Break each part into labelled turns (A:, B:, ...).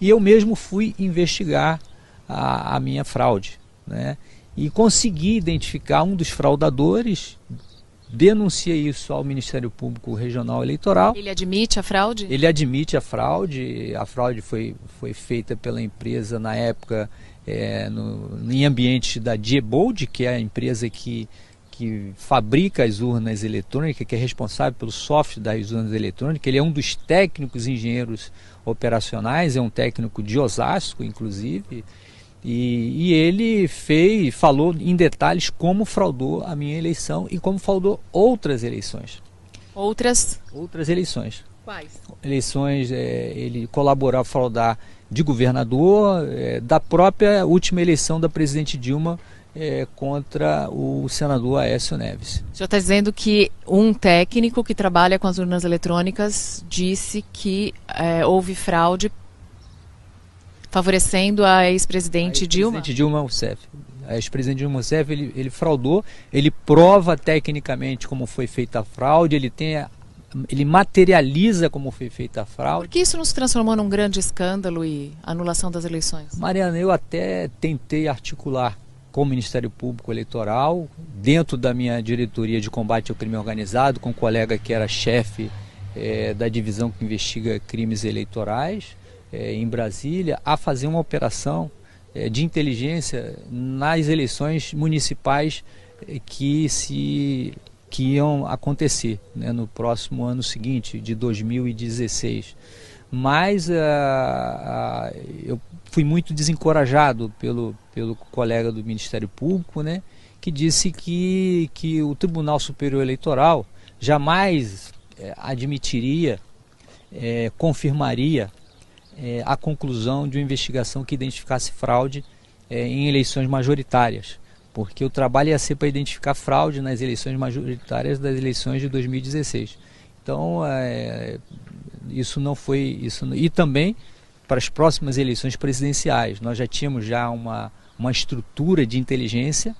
A: e eu mesmo fui investigar a minha fraude, né? E consegui identificar um dos fraudadores, denunciei isso ao Ministério Público Regional Eleitoral.
B: Ele admite a fraude?
A: Ele admite a fraude foi feita pela empresa na época em ambiente da Diebold, que é a empresa que fabrica as urnas eletrônicas, que é responsável pelo software das urnas eletrônicas. Ele é um dos técnicos engenheiros operacionais, é um técnico de Osasco, inclusive, e ele falou em detalhes como fraudou a minha eleição e como fraudou outras eleições.
B: Outras
A: eleições.
B: Quais?
A: Eleições, ele colaborou a fraudar de governador, da própria última eleição da presidente Dilma, contra o senador Aécio Neves.
B: O senhor está dizendo que um técnico que trabalha com as urnas eletrônicas disse que houve fraude favorecendo a ex-presidente Dilma?
A: Dilma Rousseff. A ex-presidente Dilma Rousseff, ele fraudou, ele prova tecnicamente como foi feita a fraude, ele materializa como foi feita a fraude.
B: Por que isso não se transformou num grande escândalo e anulação das eleições?
A: Mariana, eu até tentei articular com o Ministério Público Eleitoral, dentro da minha diretoria de combate ao crime organizado, com um colega que era chefe da divisão que investiga crimes eleitorais em Brasília, a fazer uma operação de inteligência nas eleições municipais que iam acontecer, né, no próximo ano seguinte, de 2016. Mas eu fui muito desencorajado pelo colega do Ministério Público, né, que disse que o Tribunal Superior Eleitoral jamais admitiria, confirmaria a conclusão de uma investigação que identificasse fraude em eleições majoritárias, porque o trabalho ia ser para identificar fraude nas eleições majoritárias das eleições de 2016. Então, isso não foi... E também para as próximas eleições presidenciais. Nós já tínhamos uma estrutura de inteligência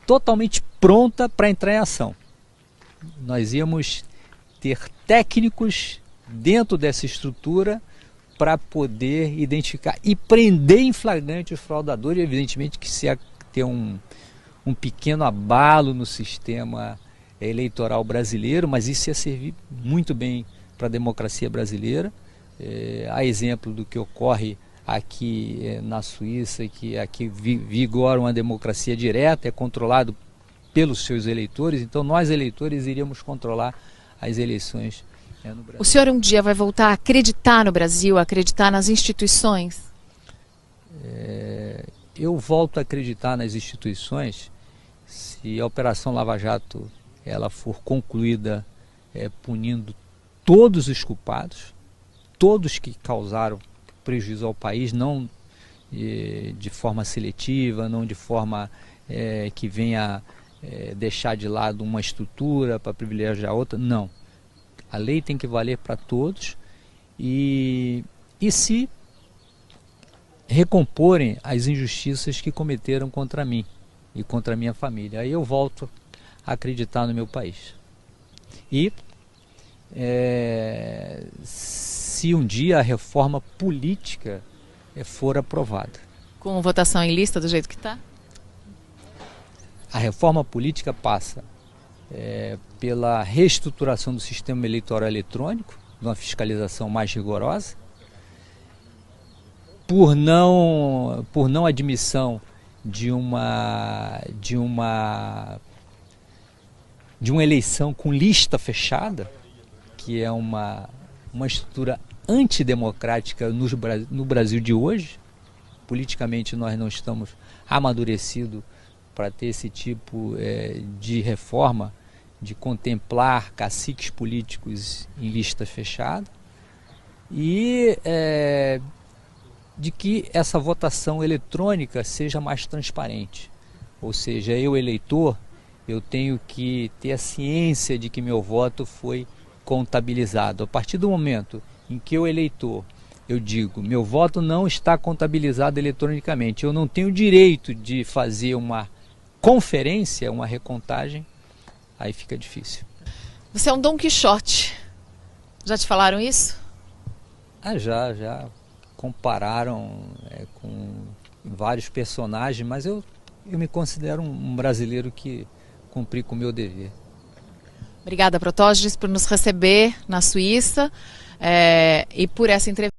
A: totalmente pronta para entrar em ação. Nós íamos ter técnicos dentro dessa estrutura para poder identificar e prender em flagrante os fraudadores. Evidentemente que se ia ter um pequeno abalo no sistema eleitoral brasileiro, mas isso ia servir muito bem para a democracia brasileira. A exemplo do que ocorre aqui na Suíça, que aqui vigora uma democracia direta, é controlado pelos seus eleitores, então nós eleitores iríamos controlar as eleições no Brasil.
B: O senhor um dia vai voltar a acreditar no Brasil, a acreditar nas instituições?
A: Eu volto a acreditar nas instituições se a Operação Lava Jato ela for concluída punindo todos os culpados, todos que causaram prejuízo ao país, não de forma seletiva, não de forma que venha deixar de lado uma estrutura para privilegiar outra, não. A lei tem que valer para todos e se recomporem as injustiças que cometeram contra mim e contra a minha família. Aí eu volto a acreditar no meu país. E se um dia a reforma política for aprovada.
B: Com votação em lista do jeito que está?
A: A reforma política passa pela reestruturação do sistema eleitoral eletrônico, de uma fiscalização mais rigorosa, por não admissão de uma eleição com lista fechada, que é uma estrutura antidemocrática no Brasil de hoje. Politicamente nós não estamos amadurecidos para ter esse tipo de reforma, de contemplar caciques políticos em lista fechada, e de que essa votação eletrônica seja mais transparente. Ou seja, eu, eleitor, eu tenho que ter a ciência de que meu voto foi contabilizado. A partir do momento em que eu, eleitor, eu digo, meu voto não está contabilizado eletronicamente, eu não tenho direito de fazer uma conferência, uma recontagem, aí fica difícil.
B: Você é um Dom Quixote. Já te falaram isso?
A: Já compararam com vários personagens, mas eu me considero um brasileiro que cumpri com o meu dever.
B: Obrigada, Protógenes, por nos receber na Suíça e por essa entrevista.